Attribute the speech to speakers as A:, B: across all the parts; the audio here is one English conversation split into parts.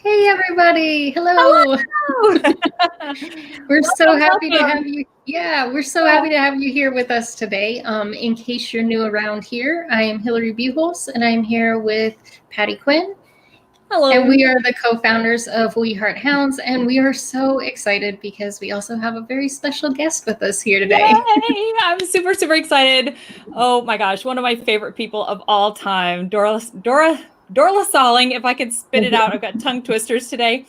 A: Hey, everybody. Hello.
B: Hello.
A: We're so happy to
B: welcome.
A: have you. Yeah, we're so happy to have you here with us today. In case you're new around here, I am Hillary Buchholz, and I'm here with Patty Quinn.
B: Hello.
A: And we are the co-founders of We Heart Hounds, and we are so excited because we also have a very special guest with us here today.
B: Yay! I'm super, super excited. Oh my gosh, one of my favorite people of all time, Dorla Salling. If I could spit it out, I've got tongue twisters today.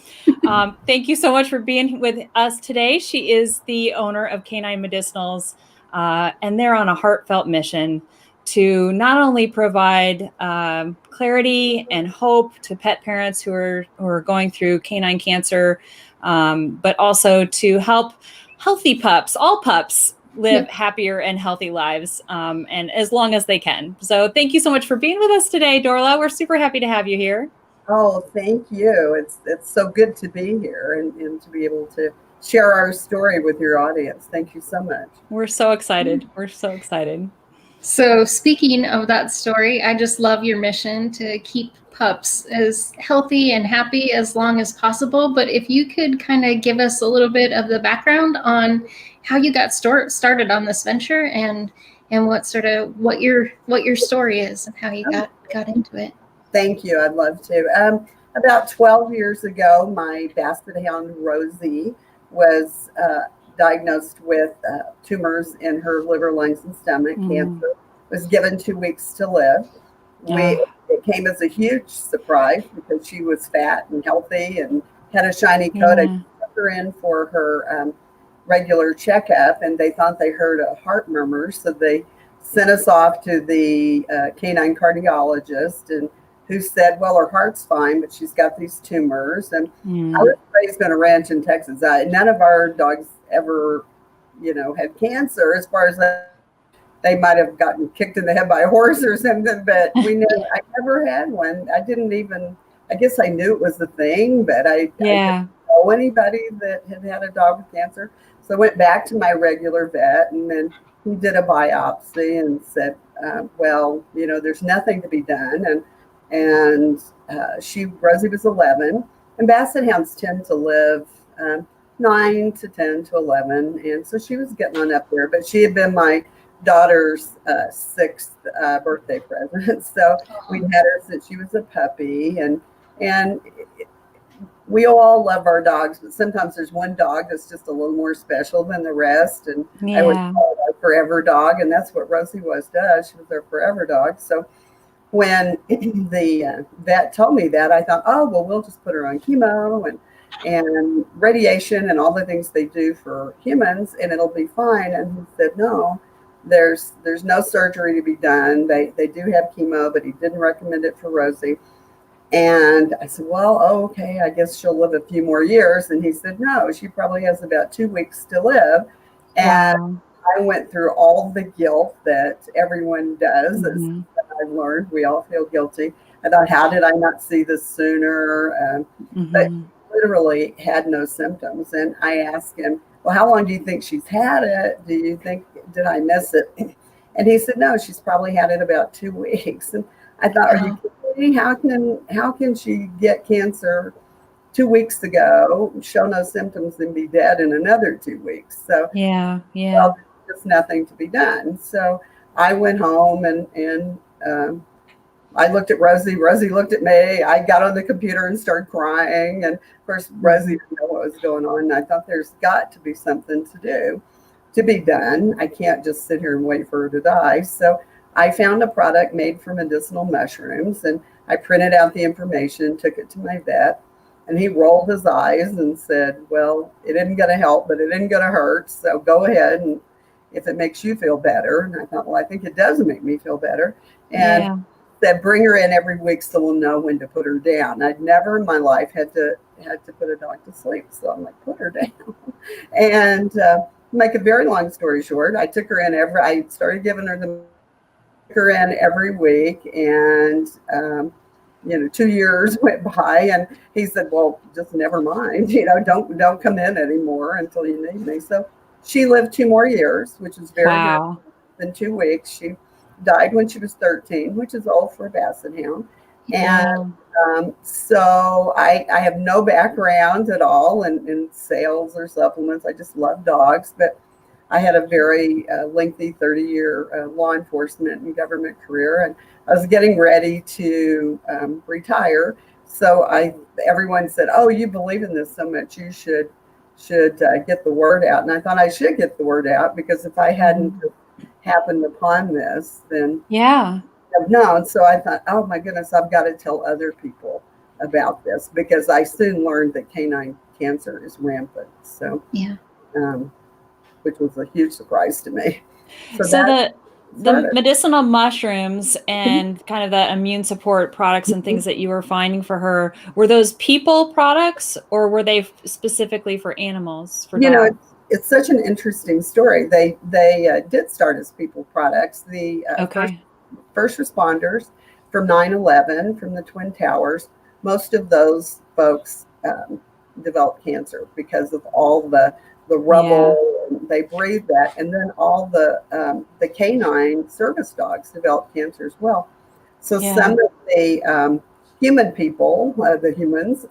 B: Thank you so much for being with us today. She is the owner of K9 Medicinals, and they're on a heartfelt mission to not only provide clarity and hope to pet parents who are going through canine cancer, but also to help healthy pups, all pups, live happier and healthy lives, and as long as they can. So thank you so much for being with us today, Dorla. We're super happy to have you here.
C: Oh, thank you. It's so good to be here and to be able to share our story with your audience. Thank you so much.
B: We're so excited. We're so excited.
A: So speaking of that story, I just love your mission to keep pups as healthy and happy as long as possible. But if you could kind of give us a little bit of the background on how you got started on this venture and what your story is and how you got into it.
C: Thank you. I'd love to. About 12 years ago, my basset hound Rosie was diagnosed with tumors in her liver, lungs, and stomach. Cancer. Was given 2 weeks to live. It came as a huge surprise because she was fat and healthy and had a shiny coat. I took her in for her regular checkup, and they thought they heard a heart murmur, so they sent us off to the canine cardiologist, and who said, well, her heart's fine, but she's got these tumors. And I was raised on a ranch in Texas. None of our dogs ever, had cancer. As far as they might have gotten kicked in the head by a horse or something, but I never had one. I guess I knew it was a thing, but I didn't know anybody that had a dog with cancer. So I went back to my regular vet, and then he did a biopsy and said, well, there's nothing to be done. And Rosie was 11, and basset hounds tend to live 9 to 10 to 11. And so she was getting on up there, but she had been my daughter's 6th birthday present. So we had her since she was a puppy, and we all love our dogs, but sometimes there's one dog that's just a little more special than the rest. And I would call it our forever dog, and that's what Rosie was to us. She was our forever dog. So when the vet told me that, I thought, oh, well, we'll just put her on chemo and radiation and all the things they do for humans, and it'll be fine. And he said, no, there's no surgery to be done. They do have chemo, but he didn't recommend it for Rosie. And I said, well, okay, I guess she'll live a few more years. And he said, no, she probably has about 2 weeks to live. And I went through all the guilt that everyone does. That I've learned. We all feel guilty. I thought, how did I not see this sooner? But literally had no symptoms. And I asked him, well, how long do you think she's had it? Do you think, did I miss it? And he said, no, she's probably had it about 2 weeks. And I thought, are you kidding? How can she get cancer 2 weeks ago, show no symptoms, and be dead in another 2 weeks? So well, there's nothing to be done. So I went home and I looked at Rosie. Rosie looked at me. I got on the computer and started crying. And of course, Rosie didn't know what was going on. And I thought, there's got to be something to be done. I can't just sit here and wait for her to die. So I found a product made from medicinal mushrooms, and I printed out the information, took it to my vet, and he rolled his eyes and said, well, it isn't going to help, but it isn't going to hurt. So go ahead, and if it makes you feel better. And I thought, well, I think it does make me feel better. And said, bring her in every week so we'll know when to put her down. I'd never in my life had to put a dog to sleep. So I'm like, put her down. And make a very long story short, I took her in I started giving her in every week. And 2 years went by, and he said, well, just never mind, don't come in anymore until you need me. So she lived 2 more years, which is very good. In 2 weeks. She died when she was 13, which is old for a basset hound. And so I have no background at all in sales or supplements. I just love dogs, but I had a very lengthy 30-year law enforcement and government career, and I was getting ready to retire. So everyone said, "Oh, you believe in this so much, you should get the word out." And I thought I should get the word out, because if I hadn't happened upon this, then I've known. So I thought, oh my goodness, I've got to tell other people about this, because I soon learned that canine cancer is rampant. So which was a huge surprise to me.
B: So the medicinal mushrooms and kind of the immune support products and things that you were finding for her, were those people products, or were they specifically for animals? For dogs?
C: It's such an interesting story. They did start as people products. The first responders from 9/11, from the Twin Towers, most of those folks developed cancer because of all the rubble. They breathed that, and then all the canine service dogs developed cancer as well. So some of the human people, the humans,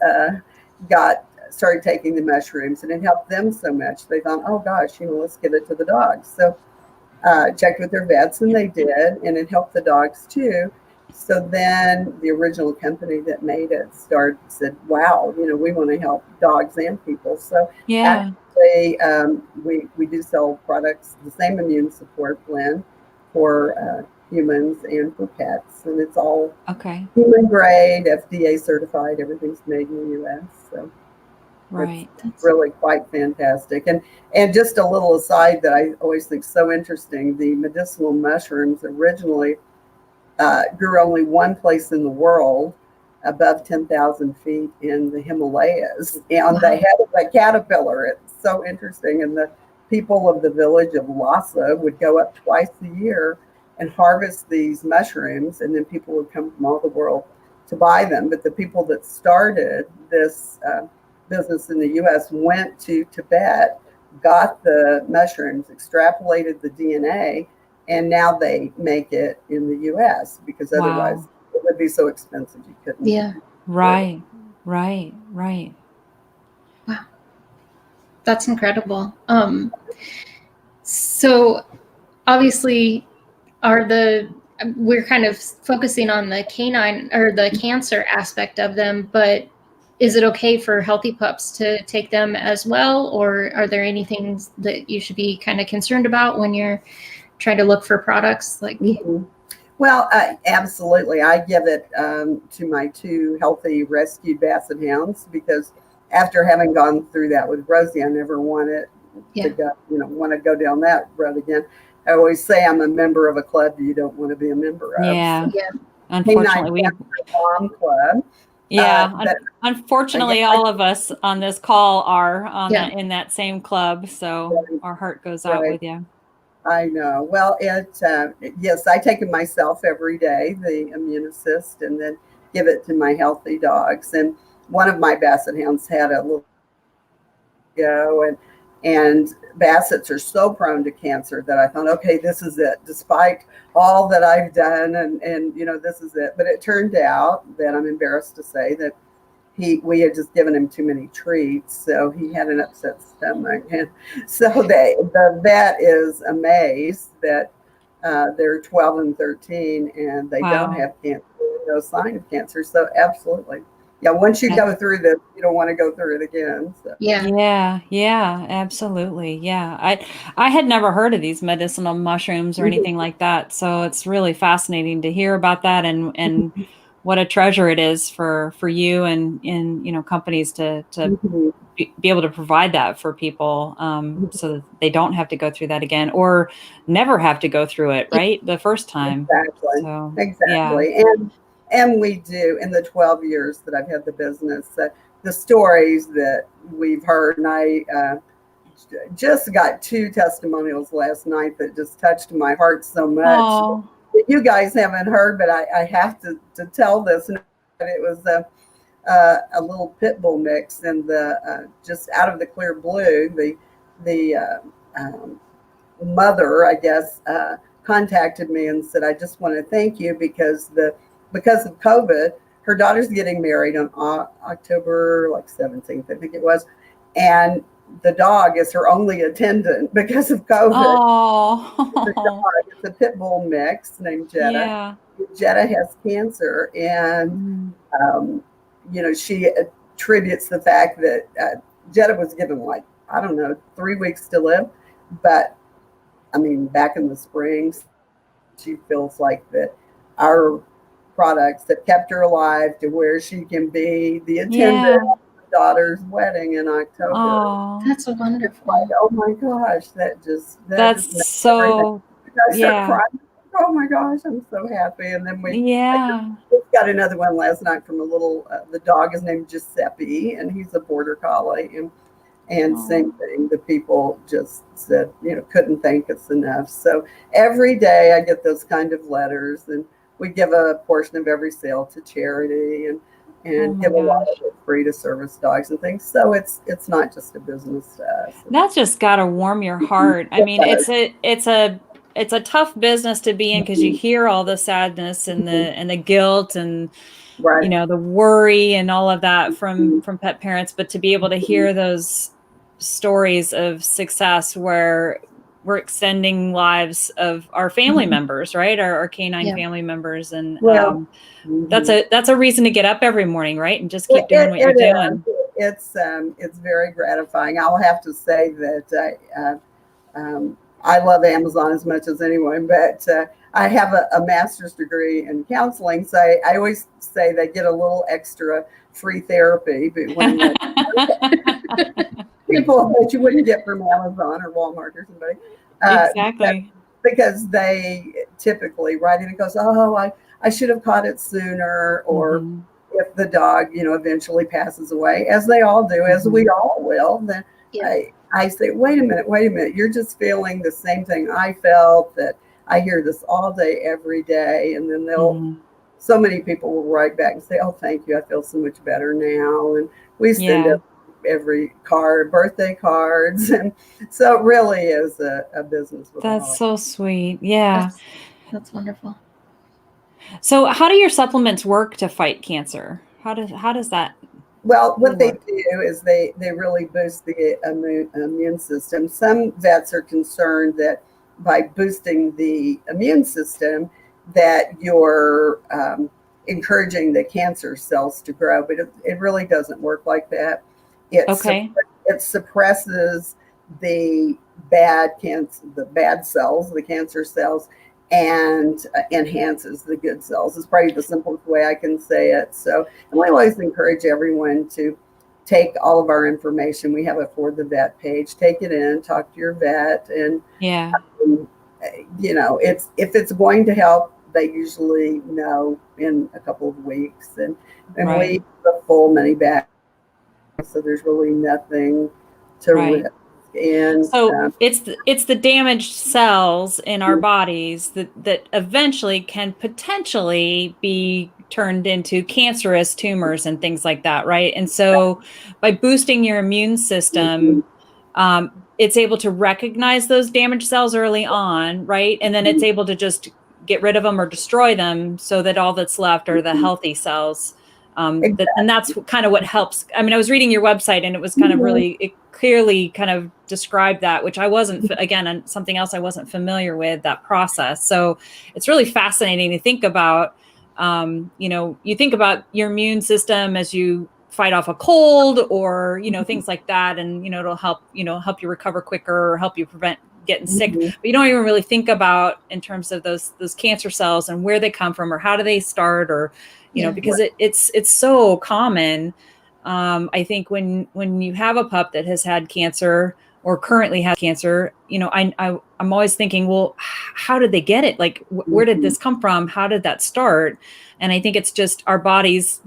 C: started taking the mushrooms, and it helped them so much. They thought, oh gosh, let's give it to the dogs. So checked with their vets, and they did, and it helped the dogs too. So then the original company that made it said, wow, we want to help dogs and people. So actually, we do sell products, the same immune support blend for humans and for pets, and it's all human grade, FDA certified. Everything's made in the U.S. So it's really quite fantastic. And just a little aside that I always think so interesting: the medicinal mushrooms originally grew only one place in the world, above 10,000 feet in the Himalayas, on the head of a caterpillar. It's so interesting. And the people of the village of Lhasa would go up twice a year and harvest these mushrooms, and then people would come from all the world to buy them. But the people that started this business in the U.S. went to Tibet, got the mushrooms, extrapolated the DNA, and now they make it in the U.S. because otherwise it would be so expensive you couldn't.
A: Yeah.
B: Right.
A: Wow. That's incredible. So obviously we're kind of focusing on the canine or the cancer aspect of them, but is it okay for healthy pups to take them as well? Or are there any things that you should be kind of concerned about when you're trying to look for products like
C: Well, absolutely. I give it to my two healthy rescued basset hounds, because after having gone through that with Rosie, I never wanted to go down that road again. I always say I'm a member of a club you don't want to be a member of.
B: Yeah. Unfortunately,
C: Mom Club.
B: Unfortunately, all of us on this call are in that same club. So our heart goes out with you.
C: I know. Well, yes, I take it myself every day, the Immune Assist, and then give it to my healthy dogs. And one of my basset hounds had a little go, and bassets are so prone to cancer that I thought, okay, this is it. Despite all that I've done, and this is it. But it turned out that, I'm embarrassed to say, that we had just given him too many treats, so he had an upset stomach. And so the vet is amazed that they're 12 and 13 and they don't have cancer, no sign of cancer. So absolutely. Yeah, once you go through this, you don't want to go through it again. So.
B: Yeah, absolutely. Yeah. I had never heard of these medicinal mushrooms or anything like that. So it's really fascinating to hear about that, and what a treasure it is for you and companies to be able to provide that for people, so that they don't have to go through that again, or never have to go through it, right? The first time.
C: Exactly.
B: So,
C: exactly. And we do, in the 12 years that I've had the business, the stories that we've heard, and I just got 2 testimonials last night that just touched my heart so much.
B: Oh.
C: That you guys haven't heard, but I have to tell this. And it was a little pit bull mix, and just out of the clear blue, the mother, I guess, contacted me and said, I just want to thank you, because the because of COVID, her daughter's getting married on October 17th, I think it was. And the dog is her only attendant because of COVID.
B: Oh,
C: It's a pit bull mix named Jetta.
B: yeah.
C: Jetta has cancer, and she attributes the fact that Jetta was given 3 weeks to live, but I mean, back in the spring, she feels like that our products that kept her alive to where she can be the attendant of her daughter's wedding in October.
B: Oh,
A: That's wonderful.
C: Like, oh my gosh,
B: that's so, yeah.
C: Oh my gosh, I'm so happy. And then we
B: Yeah.
C: got another one last night from a little, the dog is named Giuseppe, and he's a border collie. And same thing, the people just said, couldn't thank us enough. So every day I get those kind of letters, and we give a portion of every sale to charity, and give a lot of it free to service dogs and things. So it's not just a business to us.
B: That's just got to warm your heart. I mean, it's a tough business to be in, because you hear all the sadness and the guilt and the worry and all of that from pet parents, but to be able to hear those stories of success where we're extending lives of our family members, right? Our canine family members. And that's a reason to get up every morning, right? And just keep doing what you're doing.
C: It's very gratifying. I'll have to say that I love Amazon as much as anyone, but I have a master's degree in counseling, so I always say they get a little extra free therapy. But when people that you wouldn't get from Amazon or Walmart or somebody,
B: exactly,
C: because they typically write in and goes, "Oh, I should have caught it sooner," or if the dog, eventually passes away, as they all do, as we all will, then I say, wait a minute, you're just feeling the same thing I felt. That I hear this all day, every day. And then so many people will write back and say, oh, thank you, I feel so much better now. And we send up every card, birthday cards. And so it really is a business.
B: That's so sweet. Yeah.
A: That's wonderful.
B: So how do your supplements work to fight cancer? How does that?
C: Well, what they do is they really boost the immune system. Some vets are concerned that by boosting the immune system that you're encouraging the cancer cells to grow, but it really doesn't work like that. It suppresses the bad cells, the cancer cells, and enhances the good cells. Is probably the simplest way I can say it. So, and we always encourage everyone to take all of our information. We have a For the Vet page. Take it in, talk to your vet, and it's if it's going to help, they usually know in a couple of weeks. And we have a full money back, so there's really nothing to risk. And
B: so it's the damaged cells in our bodies that eventually can potentially be turned into cancerous tumors and things like that, right? And so by boosting your immune system, it's able to recognize those damaged cells early on, right? And then it's able to just get rid of them or destroy them, so that all that's left are the healthy cells. And that's kind of what helps. I mean, I was reading your website, and it was kind of really, it clearly kind of described that, which I wasn't, again, something else I wasn't familiar with, that process. So it's really fascinating to think about. You think about your immune system as you fight off a cold or, things like that. And, it'll help you recover quicker or help you prevent getting sick. But you don't even really think about in terms of those cancer cells and where they come from or how do they start, or, because it's so common. I think when you have a pup that has had cancer or currently has cancer, I'm always thinking, well, how did they get it? Like, where did this come from? How did that start? And I think it's just our bodies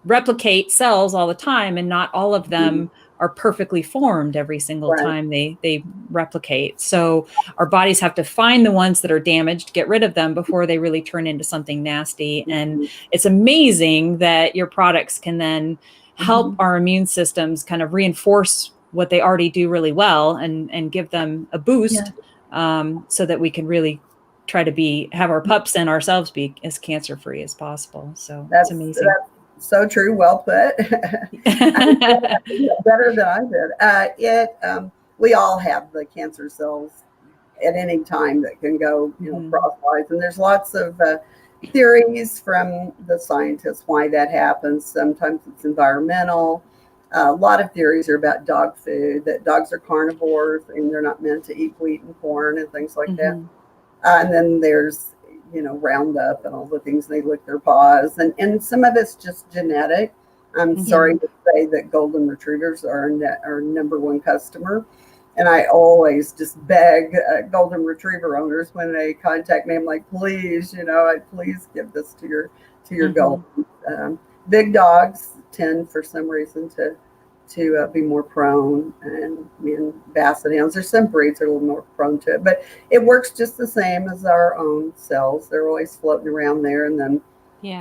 B: replicate cells all the time, and not all of them are perfectly formed every single time they replicate. So our bodies have to find the ones that are damaged, get rid of them before they really turn into something nasty. And it's amazing that your products can then help our immune systems kind of reinforce what they already do really well and give them a boost, so that we can really try to have our pups and ourselves be as cancer-free as possible. So that's amazing.
C: That's so true. Well put. Better than I did. We all have the cancer cells at any time that can go, crosswise. And there's lots of theories from the scientists why that happens. Sometimes it's environmental. A lot of theories are about dog food, that dogs are carnivores and they're not meant to eat wheat and corn and things like that. And then there's, Roundup and all the things they lick their paws. And some of it's just genetic. I'm sorry to say that golden retrievers are our number one customer. And I always just beg golden retriever owners when they contact me, I'm like, please, please give this to your golden. Big dogs tend for some reason to be more prone, and basset hounds, there's some breeds that are a little more prone to it, but it works just the same as our own cells. They're always floating around there, and then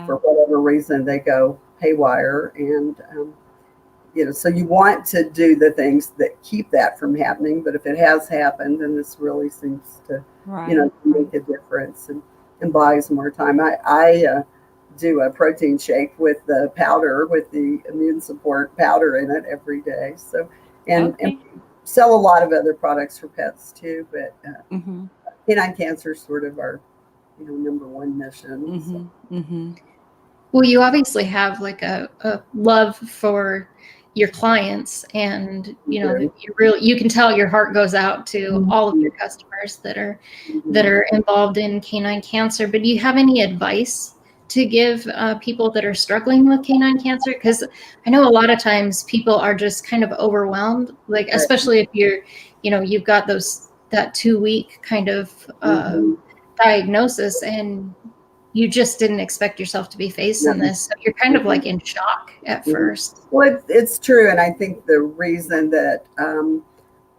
C: for whatever reason they go haywire, and so you want to do the things that keep that from happening. But if it has happened, then this really seems to make a difference and buys more time. I do a protein shake with the powder, with the immune support powder in it every day. So, and sell a lot of other products for pets too. But canine cancer is sort of our, number one mission.
A: Well, you obviously have like a love for your clients, and you can tell your heart goes out to all of your customers that are involved in canine cancer. But do you have any advice to give people that are struggling with canine cancer? Because I know a lot of times people are just kind of overwhelmed, like especially if you've got that 2-week kind of diagnosis, and you just didn't expect yourself to be facing this. So you're kind of like in shock at first.
C: Well, it's true. And I think the reason that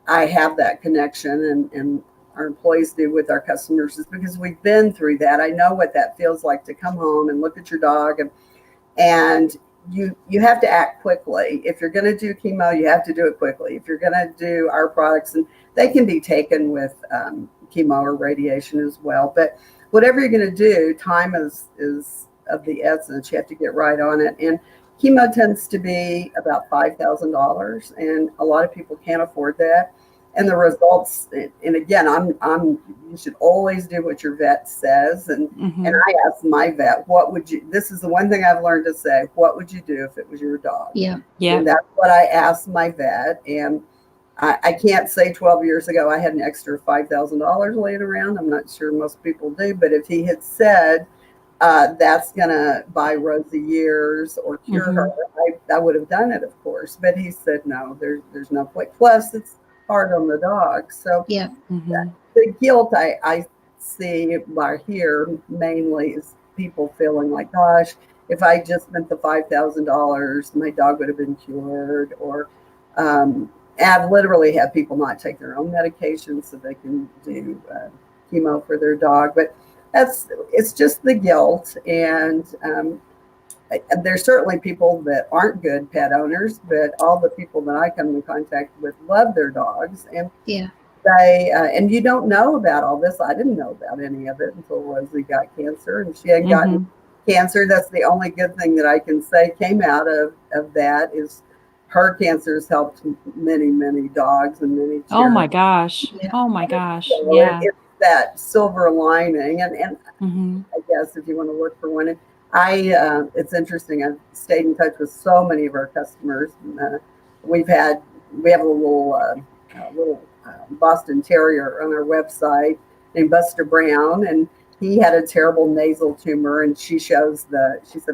C: I have that connection and our employees do with our customers is because we've been through that. I know what that feels like to come home and look at your dog, and you have to act quickly. If you're going to do chemo, you have to do it quickly. If you're going to do our products, and they can be taken with chemo or radiation as well, but whatever you're going to do, time is of the essence. You have to get right on it. And chemo tends to be about $5,000, and a lot of people can't afford that. And the results, and again, you should always do what your vet says. And I asked my vet, this is the one thing I've learned to say, what would you do if it was your dog?
A: Yeah.
C: And that's what I asked my vet. And I can't say 12 years ago I had an extra $5,000 laying around. I'm not sure most people do, but if he had said that's going to buy Rosie years or cure her, I would have done it, of course. But he said, no, there's no point. Plus, it's hard on the dog. So the guilt I see or hear mainly is people feeling like, gosh, if I just spent the $5,000, my dog would have been cured. Or I've literally had people not take their own medication so they can do chemo for their dog. But it's just the guilt. And there's certainly people that aren't good pet owners, but all the people that I come in contact with love their dogs. And they, and you don't know about all this. I didn't know about any of it until Rosie got cancer, and she had gotten cancer. That's the only good thing that I can say came out of that is her cancer has helped many, many dogs and many children.
B: Oh my gosh. Oh my gosh.
C: So it's that silver lining. And I guess if you want to look for one, it's interesting. I've stayed in touch with so many of our customers. We have a little Boston Terrier on our website named Buster Brown, and he had a terrible nasal tumor, and she sent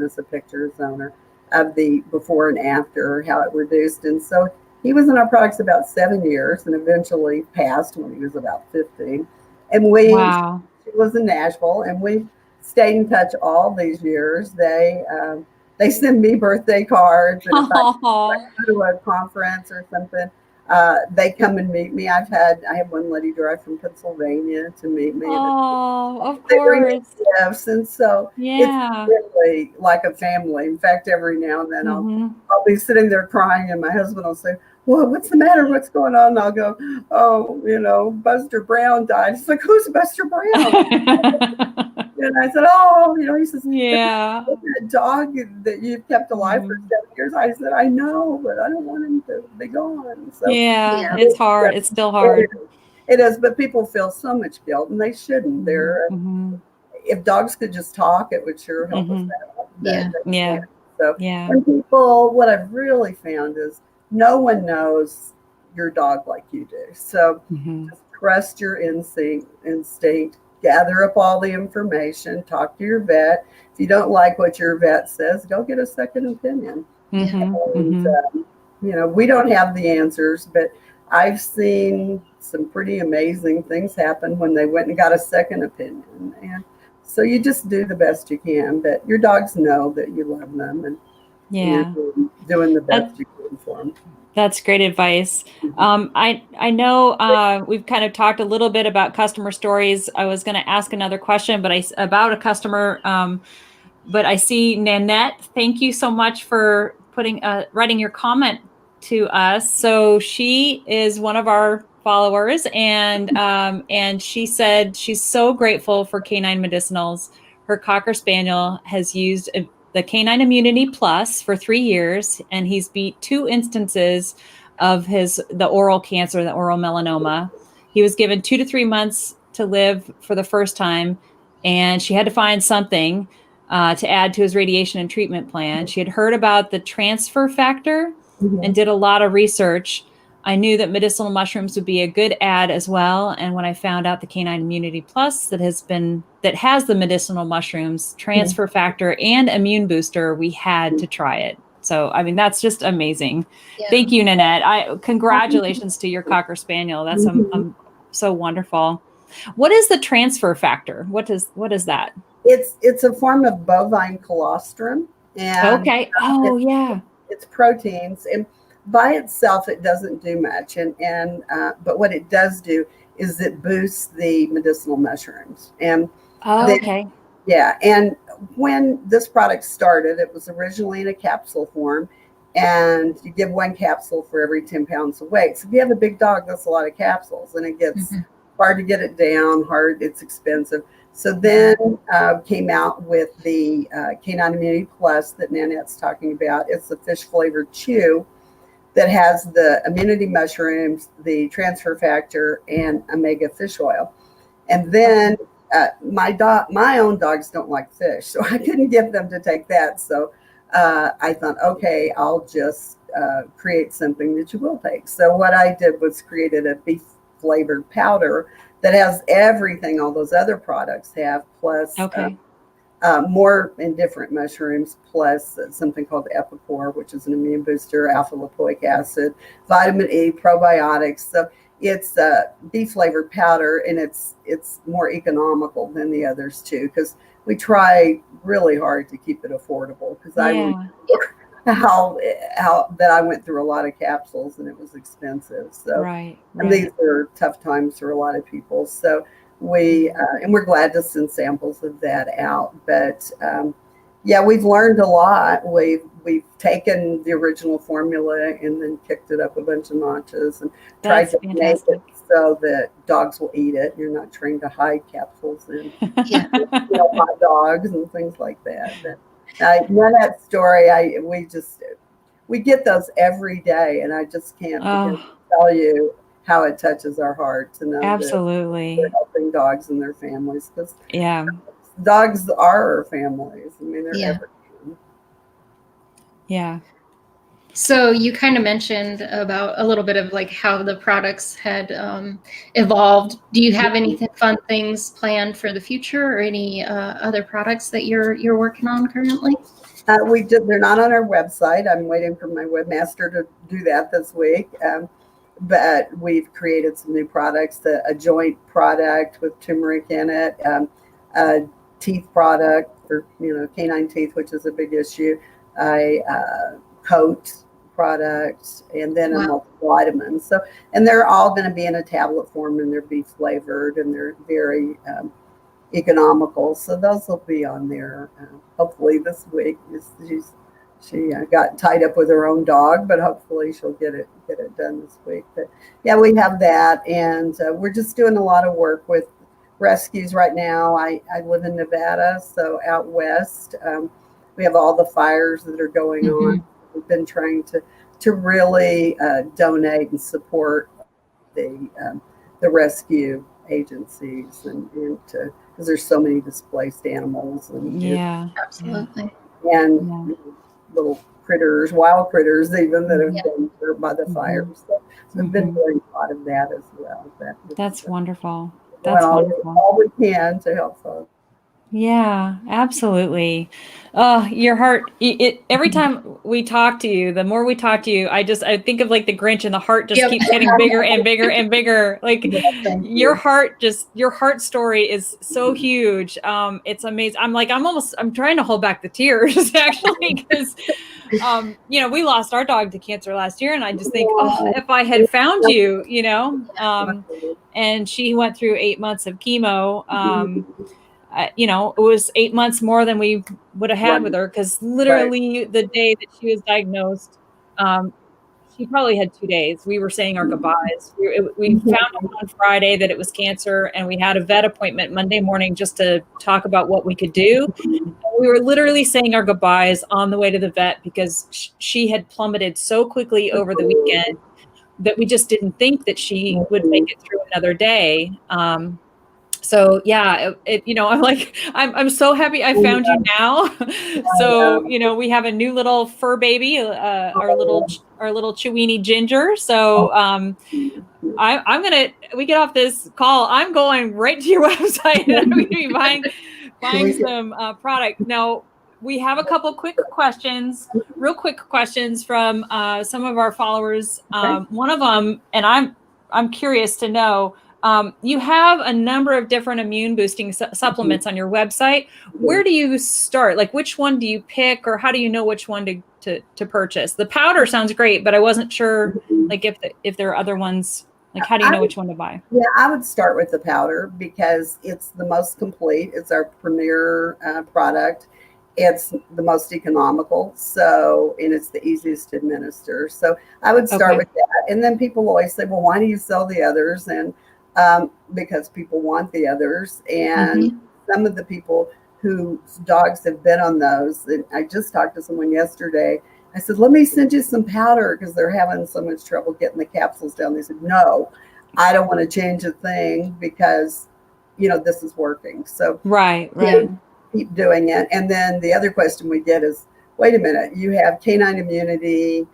C: us a picture, owner, of the before and after, how it reduced. And so he was in our products about 7 years and eventually passed when he was about 50. And she was in Nashville, and we stayed in touch all these years. They send me birthday cards, and if I go to a conference or something, They come and meet me. I have one lady drive from Pennsylvania to meet me.
B: Oh, of
C: They bring me
B: course.
C: gifts, and so
B: Yeah.
C: it's really like a family. In fact, every now and then I'll be sitting there crying, and my husband will say, "Well, what's the matter? What's going on?" And I'll go, "Oh, Buster Brown died." He's like, "Who's Buster Brown?" And I said, "Oh, he says,
B: Yeah.
C: that dog that you've kept alive for 7 years." I said, "I know, but I don't want him to be gone." So
B: Yeah, it's hard. It's still hard.
C: It is, but people feel so much guilt, and they shouldn't. If dogs could just talk, it would sure help us out.
B: Yeah.
C: So
B: Yeah.
C: what I've really found is no one knows your dog like you do. So just trust your instinct, gather up all the information, talk to your vet. If you don't like what your vet says, go get a second opinion. We don't have the answers, but I've seen some pretty amazing things happen when they went and got a second opinion. And so you just do the best you can, but your dogs know that you love them, and you're doing the best you can for them.
B: That's great advice. I know we've kind of talked a little bit about customer stories. I was going to ask another question, about a customer, but I see Nanette. Thank you so much for writing your comment to us. So she is one of our followers, and she said she's so grateful for K9 Medicinals. Her Cocker Spaniel has used the Canine Immunity Plus for 3 years, and he's beat 2 instances of the oral cancer, the oral melanoma. He was given 2 to 3 months to live for the first time, and she had to find something to add to his radiation and treatment plan. She had heard about the transfer factor and did a lot of research. I knew that medicinal mushrooms would be a good add as well. And when I found out the Canine Immunity Plus that has the medicinal mushrooms, transfer factor, and immune booster, we had to try it. So, I mean, that's just amazing. Yeah. Thank you, Nanette. Congratulations to your Cocker Spaniel. That's so wonderful. What is the transfer factor? What is that?
C: It's a form of bovine colostrum. And it's proteins, and by itself it doesn't do much, but what it does do is it boosts the medicinal mushrooms. And and when this product started, it was originally in a capsule form, and you give 1 capsule for every 10 pounds of weight. So if you have a big dog, that's a lot of capsules, and it gets hard to get it down, it's expensive. So then came out with the K9 Immunity Plus that Nanette's talking about. It's a fish flavored chew that has the immunity mushrooms, the transfer factor, and omega fish oil. And then my own dogs don't like fish, so I couldn't get them to take that. So I thought, okay, I'll just create something that you will take. So what I did was created a beef flavored powder that has everything all those other products have, plus more and different mushrooms, plus something called Epicor, which is an immune booster, alpha lipoic acid, vitamin E, probiotics. So it's a beef flavored powder, and it's more economical than the others too, because we try really hard to keep it affordable. Because I remember how that I went through a lot of capsules and it was expensive. So and these are tough times for a lot of people. So we're glad to send samples of that out. But we've learned a lot. We've taken the original formula and then kicked it up a bunch of notches and tried to make it so that dogs will eat it. You're not trained to hide capsules in hot dogs and things like that. But that story, we get those every day, and I just can't begin to tell you how it touches our heart to know that we're helping dogs and their families, because dogs are our families. I mean, they're everything.
B: Yeah.
A: So you kind of mentioned about a little bit of like how the products had evolved. Do you have any fun things planned for the future, or any other products that you're working on currently?
C: They're not on our website. I'm waiting for my webmaster to do that this week. But we've created some new products, a joint product with turmeric in it, a teeth product for canine teeth, which is a big issue, a coat product, and then a
A: Wow.
C: multivitamin. So, and they're all going to be in a tablet form, and they're beef flavored, and they're very economical. So those will be on there hopefully this week. She got tied up with her own dog, but hopefully she'll get it done this week. But yeah, we have that, and we're just doing a lot of work with rescues right now. I live in Nevada, so out west, we have all the fires that are going on. We've been trying to really donate and support the rescue agencies, and to, because there's so many displaced animals and
A: Absolutely.
C: and little critters, wild critters even, that have been hurt by the fires. So we've been doing a lot of that as well.
B: That's wonderful. That's wonderful.
C: All we can to help folks.
B: Yeah, absolutely. Your heart, every time we talk to you, the more we talk to you, I think of like the Grinch, and the heart just keeps getting bigger and bigger and bigger. Like your heart story is so huge. It's amazing. I'm trying to hold back the tears actually, because, we lost our dog to cancer last year, and I just think, if I had found you, and she went through 8 months of chemo, it was 8 months more than we would have had with her, because literally the day that she was diagnosed, she probably had 2 days. We were saying our goodbyes. We found out on Friday that it was cancer, and we had a vet appointment Monday morning just to talk about what we could do. And we were literally saying our goodbyes on the way to the vet, because she had plummeted so quickly over the weekend that we just didn't think that she would make it through another day. So yeah, I'm so happy I found you now. So, we have a new little fur baby, our little Chiweenie Ginger. So, we get off this call, I'm going right to your website, and I'm going to be buying some product. Now, we have a couple real quick questions from some of our followers. One of them, and I'm curious to know, you have a number of different immune boosting supplements on your website. Where do you start? Like, which one do you pick, or how do you know which one to purchase? The powder sounds great, but I wasn't sure, like, if there are other ones. Like, how do you know which one to buy?
C: Yeah, I would start with the powder, because it's the most complete. It's our premier product. It's the most economical, and it's the easiest to administer. So I would start with that. And then people always say, well, why do you sell the others? And because people want the others. And some of the people whose dogs have been on those, and I just talked to someone yesterday. I said, let me send you some powder, because they're having so much trouble getting the capsules down. They said, no, I don't want to change a thing, because, this is working. So
B: right.
C: Keep doing it. And then the other question we get is, wait a minute, you have K9 Immunity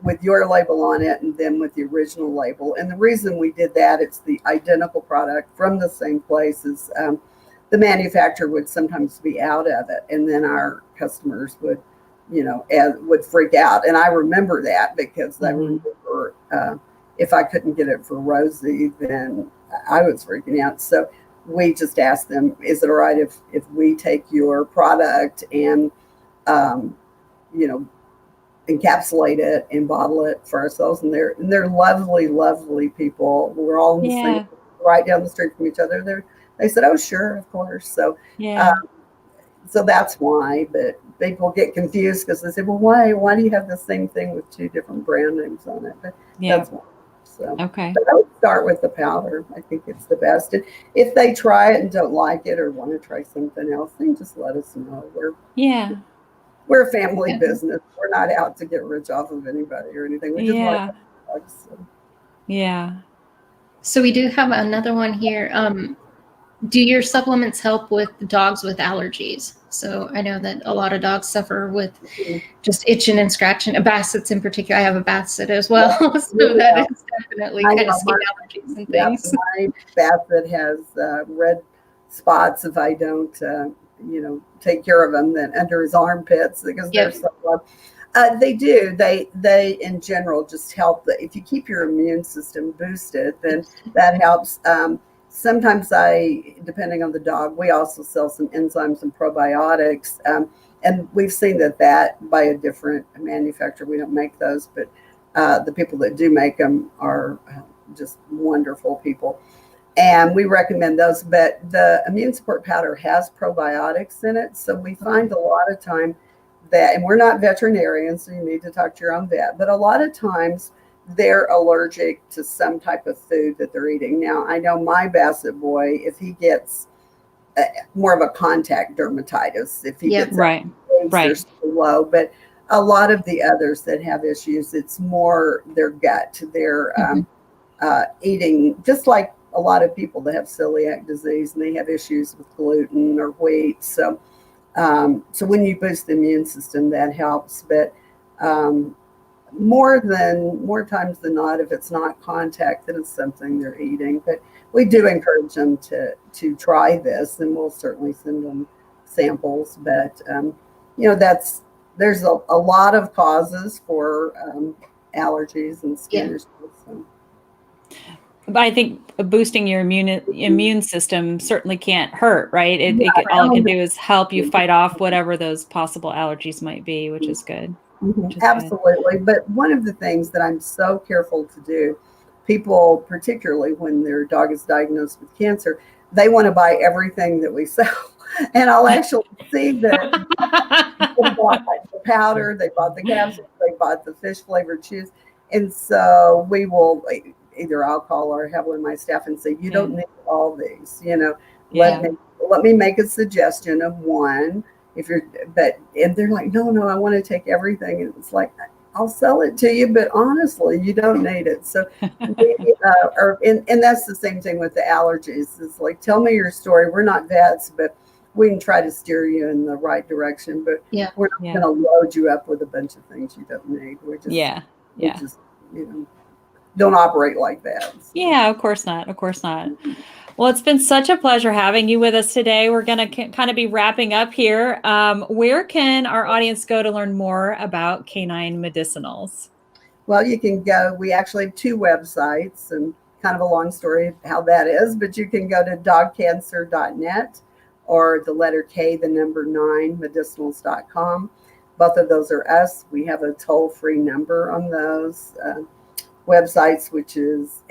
C: with your label on it, and then with the original label. And the reason we did that, it's the identical product from the same place, as the manufacturer would sometimes be out of it, and then our customers would freak out. And I remember that, because I remember if I couldn't get it for Rosie, then I was freaking out. So we just asked them, is it all right if we take your product and encapsulate it and bottle it for ourselves? And they're lovely, lovely people. We're all in the same, right down the street from each other. They said, oh, sure, of course. So so that's why. But people get confused, because they say, well, why do you have the same thing with 2 different brand names on it? But that's why. So but I would start with the powder. I think it's the best. And if they try it and don't like it, or want to try something else, then just let us know. We're a family business. We're not out to get rich off of anybody or anything. We just want dogs.
A: So we do have another one here. Do your supplements help with dogs with allergies? So I know that a lot of dogs suffer with just itching and scratching. Bassets in particular. I have a basset as well. So that is definitely kind of skin allergies and things.
C: My basset has red spots if I don't, take care of them, then under his armpits, because they're so they do. They in general just help. If you keep your immune system boosted, then that helps. Sometimes depending on the dog, we also sell some enzymes and probiotics. and we've seen that by a different manufacturer. We don't make those, but the people that do make them are just wonderful people. And we recommend those, but the immune support powder has probiotics in it. So we find a lot of time that, and we're not veterinarians, so you need to talk to your own vet, but a lot of times they're allergic to some type of food that they're eating. Now, I know my Basset boy, if he gets more of a contact dermatitis, if he gets
B: right,
C: they're so low, but a lot of the others that have issues, it's more their gut, their eating, just like a lot of people that have celiac disease and they have issues with gluten or wheat. So, so when you boost the immune system, that helps. But more times than not, if it's not contact, then it's something they're eating. But we do encourage them to try this, and we'll certainly send them samples. But there's a lot of causes for allergies and skin issues. So.
B: But I think boosting your immune system certainly can't hurt, right? All it can do is help you fight off whatever those possible allergies might be, which is good.
C: Absolutely. Good. But one of the things that I'm so careful to do, people, particularly when their dog is diagnosed with cancer, they want to buy everything that we sell. And I'll actually see that people bought the powder, they bought the capsules, they bought the fish flavored chews. And so we will, either I'll call or have one of my staff and say, you don't need all these, let me make a suggestion of one. And they're like, no, I want to take everything. And it's like, I'll sell it to you, but honestly, you don't need it. So, and that's the same thing with the allergies. It's like, tell me your story. We're not vets, but we can try to steer you in the right direction. But we're not going to load you up with a bunch of things you don't need. We're just, don't operate like that. So.
B: Yeah, of course not. Of course not. Well, it's been such a pleasure having you with us today. We're going to kind of be wrapping up here. Where can our audience go to learn more about K9 Medicinals?
C: Well, you can go. We actually have 2 websites, and kind of a long story how that is, but you can go to dogcancer.net or the letter K, the number 9, medicinals.com. Both of those are us. We have a toll-free number on those websites, which is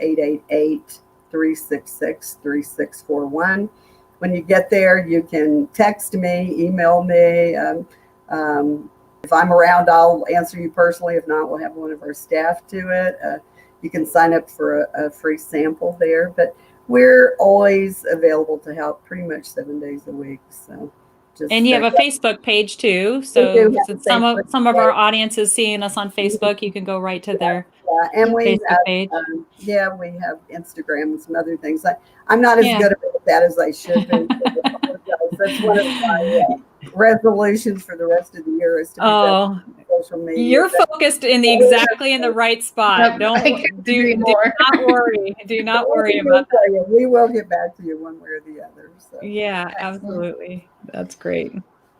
C: 888-366-3641. When you get there, you can text me, email me. If I'm around, I'll answer you personally. If not, we'll have one of our staff do it. You can sign up for a free sample there. But we're always available to help pretty much 7 days a week. So.
B: And you have a Facebook page too. So since some of our audience is seeing us on Facebook, you can go right to their
C: and we
B: Facebook
C: have,
B: page.
C: we have Instagram and some other things. I'm not as good at that as I should be. That's one of my resolutions for the rest of the year is to be better on social media.
B: You're focused exactly in the right spot. Do not worry. Do not worry about that.
C: We will get back to you one way or the other. So.
B: Yeah, absolutely. That's great.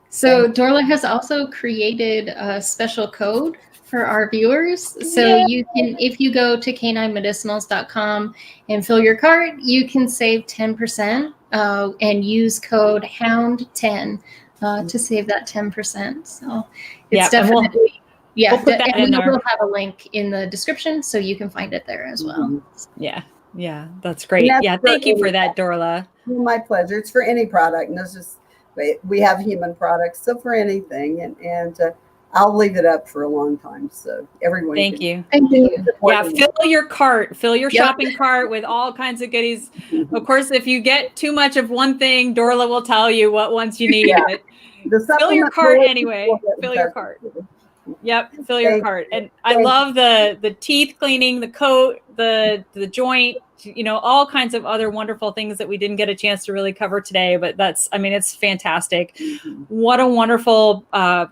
A: So Dorla has also created a special code for our viewers. So you can, if you go to k9medicinals.com and fill your cart, you can save 10% and use code HOUND10 to save that 10%. So it's definitely, we'll put that in there. We'll have a link in the description so you can find it there as well.
B: Yeah, that's great. Thank you for that, Dorla.
C: My pleasure. It's for any product, and it's just we have human products, so for anything, and I'll leave it up for a long time, so everyone.
B: Thank you.
A: Yeah,
B: fill your cart, fill your shopping cart with all kinds of goodies. Of course, if you get too much of one thing, Dorla will tell you what ones you need. But fill your cart anyway. Fill your cart. Yep, fill your cart. And I love the teeth cleaning, the coat, the joint, all kinds of other wonderful things that we didn't get a chance to really cover today, but it's fantastic. What a wonderful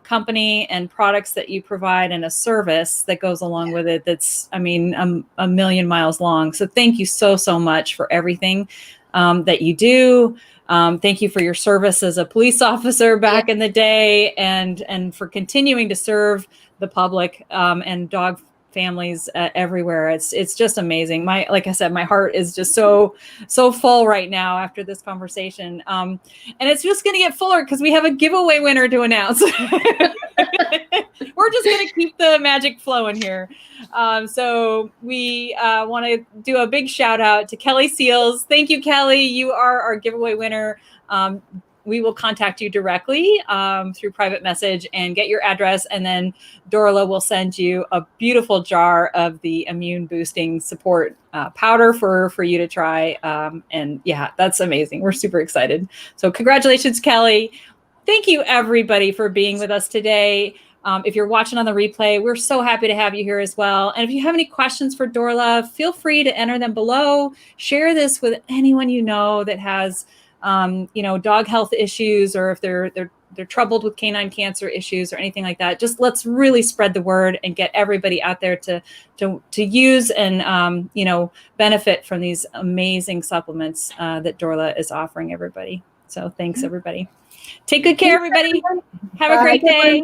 B: company and products that you provide, and a service that goes along with it. That's, a million miles long. So thank you so much for everything that you do. Thank you for your service as a police officer back in the day, and for continuing to serve the public and dog families everywhere. It's just amazing. Like I said, my heart is just so full right now after this conversation. And it's just going to get fuller because we have a giveaway winner to announce. We're just going to keep the magic flowing here. So we want to do a big shout out to Kelly Seals. Thank you, Kelly. You are our giveaway winner. We will contact you directly through private message and get your address. And then Dorla will send you a beautiful jar of the immune boosting support powder for you to try. And yeah, that's amazing. We're super excited. So congratulations, Kelly. Thank you, everybody, for being with us today. If you're watching on the replay, we're so happy to have you here as well. And if you have any questions for Dorla, feel free to enter them below. Share this with anyone you know that has dog health issues, or if they're troubled with canine cancer issues or anything like that. Just let's really spread the word and get everybody out there to use and benefit from these amazing supplements that Dorla is offering everybody. So thanks, everybody. Take good care, everybody. Have a great day.